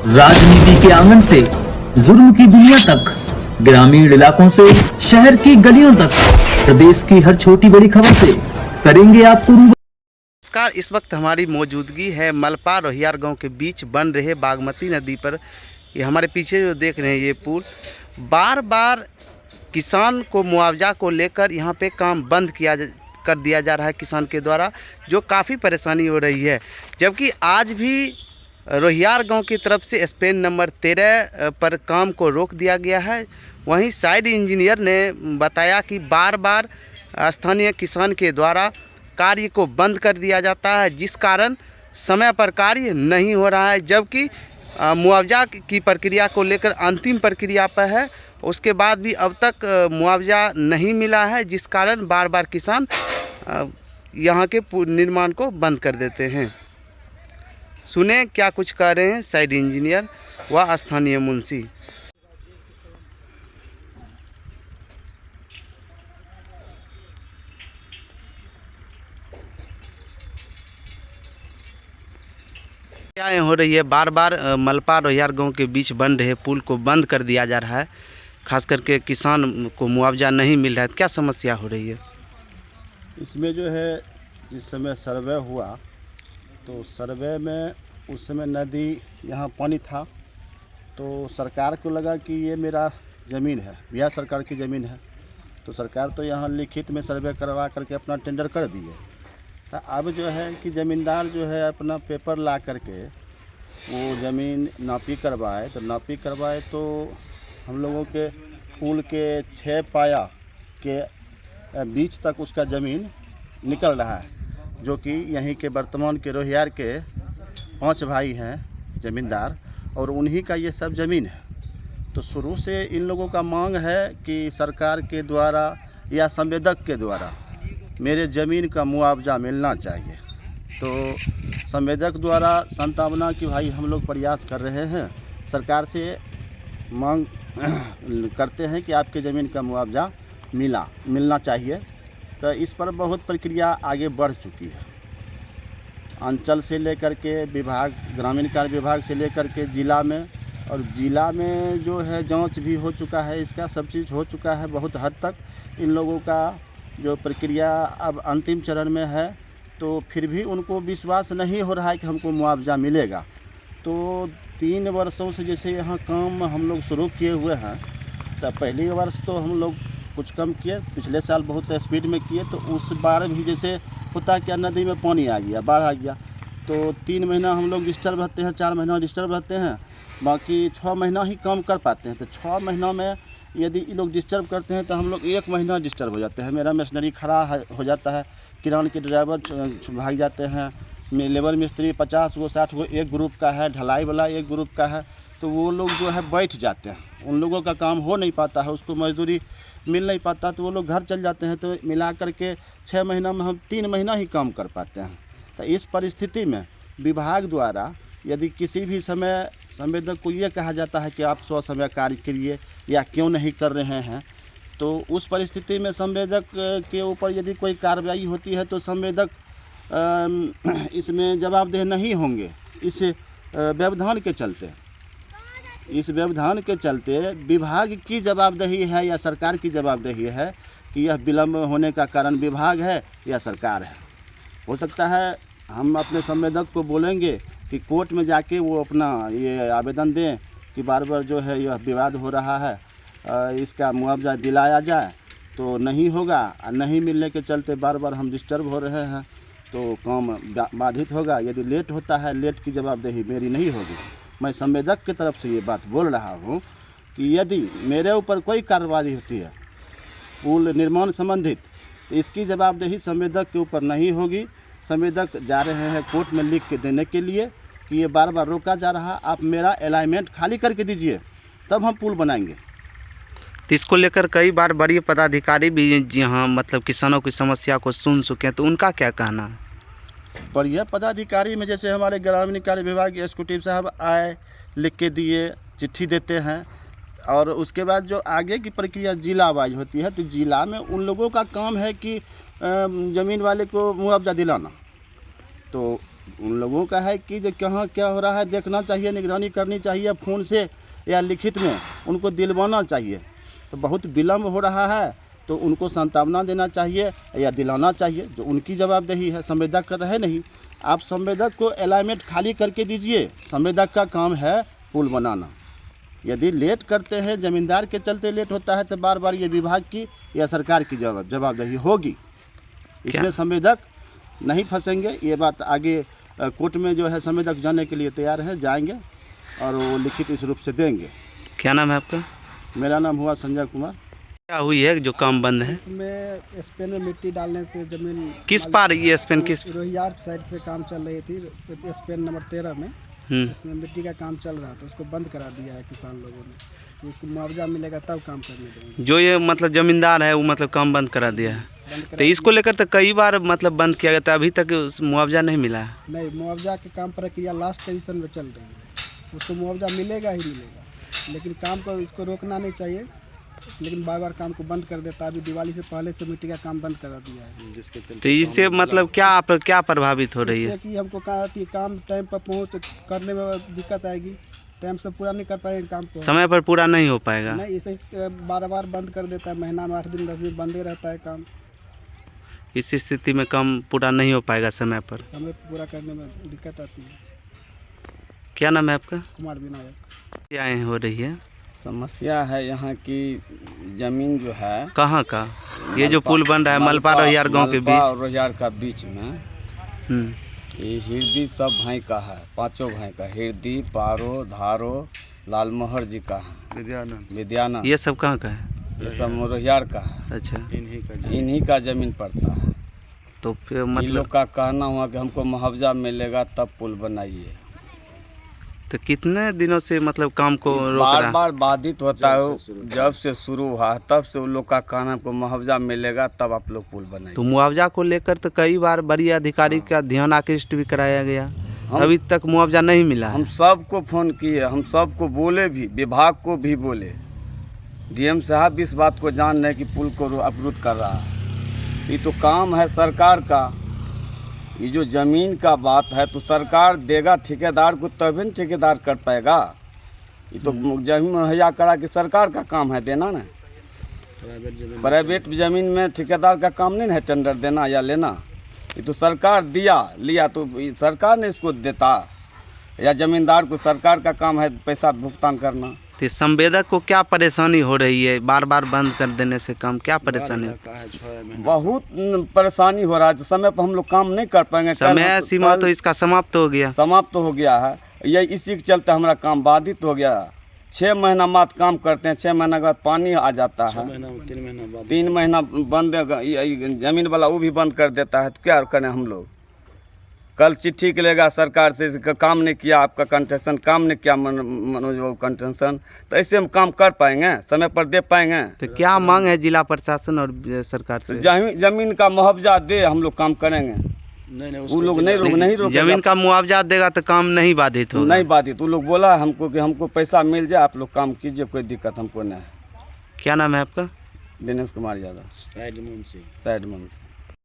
राजनीति के आंगन से जुर्म की दुनिया तक, ग्रामीण इलाकों से शहर की गलियों तक, प्रदेश की हर छोटी बड़ी खबर से करेंगे आपको रूबरू। नमस्कार, इस वक्त हमारी मौजूदगी है मलपा रोहियार गांव के बीच बन रहे बागमती नदी पर। ये हमारे पीछे जो देख रहे हैं ये पुल, बार बार किसान को मुआवजा को लेकर यहाँ पे काम बंद कर दिया जा रहा है किसान के द्वारा, जो काफ़ी परेशानी हो रही है। जबकि आज भी रोहियार गांव की तरफ से स्पेन नंबर 13 पर काम को रोक दिया गया है। वहीं साइड इंजीनियर ने बताया कि बार बार स्थानीय किसान के द्वारा कार्य को बंद कर दिया जाता है, जिस कारण समय पर कार्य नहीं हो रहा है। जबकि मुआवजा की प्रक्रिया को लेकर अंतिम प्रक्रिया पर है, उसके बाद भी अब तक मुआवजा नहीं मिला है, जिस कारण बार बार किसान यहाँ के निर्माण को बंद कर देते हैं। सुने क्या कुछ कह रहे हैं साइड इंजीनियर व स्थानीय मुंशी। क्या हो रही है, बार बार मलपा रोहियार गांव के बीच बन रहे पुल को बंद कर दिया जा रहा है, खास करके किसान को मुआवजा नहीं मिल रहा है, क्या समस्या हो रही है? इसमें जो है, जिस समय सर्वे हुआ तो सर्वे में उस समय नदी यहाँ पानी था, तो सरकार को लगा कि ये मेरा ज़मीन है, बिहार सरकार की ज़मीन है, तो सरकार तो यहाँ लिखित में सर्वे करवा करके अपना टेंडर कर दिए। तो अब जो है कि ज़मींदार जो है अपना पेपर ला करके वो ज़मीन नापी करवाए तो हम लोगों के पुल के 6 पाया के बीच तक उसका ज़मीन निकल रहा है, जो कि यहीं के वर्तमान के रोहियार के 5 भाई हैं ज़मींदार, और उन्हीं का ये सब ज़मीन है। तो शुरू से इन लोगों का मांग है कि सरकार के द्वारा या संवेदक के द्वारा मेरे ज़मीन का मुआवजा मिलना चाहिए। तो संवेदक द्वारा संतावना की भाई हम लोग प्रयास कर रहे हैं, सरकार से मांग करते हैं कि आपके ज़मीन का मुआवजा मिलना चाहिए। तो इस पर बहुत प्रक्रिया आगे बढ़ चुकी है, अंचल से लेकर के विभाग, ग्रामीण कार्य विभाग से लेकर के जिला में, और जिला में जो है जांच भी हो चुका है, इसका सब चीज़ हो चुका है बहुत हद तक। इन लोगों का जो प्रक्रिया अब अंतिम चरण में है, तो फिर भी उनको विश्वास नहीं हो रहा है कि हमको मुआवजा मिलेगा। तो 3 वर्षों से जैसे यहाँ काम हम लोग शुरू किए हुए हैं, तो पहले वर्ष तो हम लोग कुछ कम किए, पिछले साल बहुत स्पीड में किए, तो उस बार भी जैसे होता क्या, नदी में पानी आ गया, बाढ़ आ गया, तो 3 महीना हम लोग डिस्टर्ब रहते हैं, 4 महीना डिस्टर्ब रहते हैं, बाकी 6 महीना ही काम कर पाते हैं। तो 6 महीना में यदि ये लोग डिस्टर्ब करते हैं तो हम लोग 1 महीना डिस्टर्ब हो जाते हैं। मेरा मशीनरी खड़ा हो जाता है, किरान के ड्राइवर भाग जाते हैं, लेबर मिस्त्री 50 गो 60 गो एक ग्रुप का है, ढलाई वाला एक ग्रुप का है, तो वो लोग जो है बैठ जाते हैं, उन लोगों का काम हो नहीं पाता है, उसको मजदूरी मिल नहीं पाता, तो वो लोग घर चल जाते हैं। तो मिला करके 6 महीना में हम 3 महीना ही काम कर पाते हैं। तो इस परिस्थिति में विभाग द्वारा यदि किसी भी समय संवेदक को ये कहा जाता है कि आप समय कार्य करिए या क्यों नहीं कर रहे हैं, तो उस परिस्थिति में संवेदक के ऊपर यदि कोई कार्रवाई होती है तो संवेदक इसमें जवाबदेह नहीं होंगे। इस व्यवधान के चलते विभाग की जवाबदेही है या सरकार की जवाबदेही है कि यह विलम्ब होने का कारण विभाग है या सरकार है। हो सकता है हम अपने संवेदक को बोलेंगे कि कोर्ट में जाके वो अपना ये आवेदन दें कि बार बार जो है यह विवाद हो रहा है, इसका मुआवजा दिलाया जाए, तो नहीं होगा, नहीं मिलने के चलते बार बार हम डिस्टर्ब हो रहे हैं, तो काम बाधित होगा। यदि लेट होता है, लेट की जवाबदेही मेरी नहीं होगी। मैं संवेदक की तरफ से ये बात बोल रहा हूँ कि यदि मेरे ऊपर कोई कार्रवाई होती है पुल निर्माण संबंधित, तो इसकी जवाबदेही संवेदक के ऊपर नहीं होगी। संवेदक जा रहे हैं कोर्ट में लिख के देने के लिए कि ये बार बार रोका जा रहा, आप मेरा अलाइनमेंट खाली करके दीजिए, तब हम पुल बनाएंगे। तो इसको लेकर कई बार बड़ी पदाधिकारी भी यहाँ मतलब किसानों की समस्या को सुन चुके हैं, तो उनका क्या कहना है? बढ़िया पदाधिकारी में जैसे हमारे ग्रामीण कार्य विभाग के एग्जीक्यूटिव साहब आए, लिख के दिए, चिट्ठी देते हैं, और उसके बाद जो आगे की प्रक्रिया जिला वाइज होती है, तो जिला में उन लोगों का काम है कि ज़मीन वाले को मुआवजा दिलाना। तो उन लोगों का है कि जो कहाँ क्या हो रहा है देखना चाहिए, निगरानी करनी चाहिए, फ़ोन से या लिखित में उनको दिलवाना चाहिए। तो बहुत विलम्ब हो रहा है तो उनको सांत्वना देना चाहिए या दिलाना चाहिए, जो उनकी जवाबदेही है। संवेदक का तो है नहीं, आप संवेदक को अलाइनमेंट खाली करके दीजिए। संवेदक का काम है पुल बनाना। यदि लेट करते हैं, ज़मींदार के चलते लेट होता है, तो बार बार ये विभाग की या सरकार की जवाबदेही होगी। इसमें संवेदक नहीं फंसेंगे। ये बात आगे कोर्ट में जो है संवेदक जाने के लिए तैयार है, जाएंगे और वो लिखित इस रूप से देंगे। क्या नाम है आपका? मेरा नाम हुआ संजय कुमार। क्या हुई है जो काम बंद है? इसमें स्पेन में मिट्टी डालने से जमीन किस पार ये स्पेन किस? रोहियार साइड से काम चल रही थी, स्पेन नंबर 13 में। इसमें मिट्टी का काम चल रहा था, उसको बंद करा दिया है किसान लोगों ने कि उसको मुआवजा मिलेगा तब काम करने देंगे। जो ये मतलब जमींदार है वो मतलब काम बंद करा दिया है। तो इसको लेकर तो कई बार मतलब बंद किया गया था, अभी तक मुआवजा नहीं मिला है। नहीं, मुआवजा के काम प्रक्रिया लास्ट पोजीशन में चल रही है, उसको मुआवजा मिलेगा ही मिलेगा। लेकिन काम को इसको रोकना नहीं चाहिए, लेकिन बार बार काम को बंद कर देता है। अभी दिवाली से पहले से मिट्टी का काम बंद करा दिया है। तो इससे मतलब क्या प्रभावित हो रही है? कि हमको काम टाइम पर पहुँच करने में दिक्कत आएगी, टाइम से पूरा नहीं कर पाएंगे काम को, समय पर पूरा नहीं हो पाएगा। नहीं, इसे बार बार बंद कर देता है। महीना में 8 दिन 10 दिन बंदे रहता है काम। इस स्थिति में काम पूरा नहीं हो पाएगा समय पर पूरा करने में दिक्कत आती है। क्या नाम है आपका? कुमार विनायक। क्या हो रही है? समस्या है यहाँ की ज़मीन जो है, कहाँ का ये जो पुल बन रहा है मलपा रोहियार गांव के बीच, रोहियार का बीच में, ये हिरदी सब भाई का है, 5 भाई का, हिरदी, पारो, धारो, लालमोहर जी का है, विद्यानंद, ये सब कहाँ का है? ये सब रोहियार का है। अच्छा, इन्हीं का ज़मीन पड़ता है। तो फिर इन मतलब लोग का कहना हुआ कि हमको मुआवजा मिलेगा तब पुल बनाइए। तो कितने दिनों से मतलब काम को रोक बार रहा? बार बाधित होता है। जब से शुरू हुआ तब से उन लोग का कहना हमको मुआवजा मिलेगा तब आप लोग पुल बनाइए। तो मुआवजा को लेकर तो कई बार बड़ी अधिकारी का ध्यान आकृष्ट भी कराया गया, अभी तक मुआवजा नहीं मिला है। हम सबको फ़ोन किए, हम सबको बोले भी, विभाग को भी बोले। डीएम साहब इस बात को जान रहे कि पुल को अवरुद्ध कर रहा है। ये तो काम है सरकार का। ये जो ज़मीन का बात है तो सरकार देगा ठेकेदार को, तभी न ठेकेदार कर पाएगा। ये तो जमीन मुहैया करा कि सरकार का काम है देना ना। प्राइवेट ज़मीन में ठेकेदार का काम नहीं है टेंडर देना या लेना। ये तो सरकार लिया तो सरकार ने इसको देता, या ज़मींदार को सरकार का काम है पैसा भुगतान करना। तो संवेदक को क्या परेशानी हो रही है बार बार बंद कर देने से? काम क्या परेशानी? बहुत परेशानी हो रहा है। तो समय पर हम लोग काम नहीं कर पाएंगे। समय सीमा तो इसका समाप्त हो गया। समाप्त हो गया है। ये इसी के चलते हमारा काम बाधित हो गया। 6 महीना बाद काम करते हैं, 6 महीना के बाद पानी आ जाता है, 3 महीना बंद जमीन वाला वो भी बंद कर देता है। तो क्या करें हम लोग? कल चिट्ठी मिलेगा सरकार से, काम नहीं किया आपका कंस्ट्रक्शन, काम नहीं किया मनोज कंस्ट्रक्शन, तो ऐसे हम काम कर पाएंगे, समय पर दे पाएंगे? तो क्या मांग है जिला प्रशासन और सरकार से? जमीन का मुआवजा दे, हम लोग काम करेंगे। वो लोग नहीं रोक जमीन का मुआवजा देगा तो काम नहीं बाधित होगा। नहीं बाधित। वो लोग बोला हमको कि हमको पैसा मिल जाए, आप लोग काम कीजिए, कोई दिक्कत हमको नहीं है। क्या नाम है आपका? दिनेश कुमार यादव, साइड मुंशी।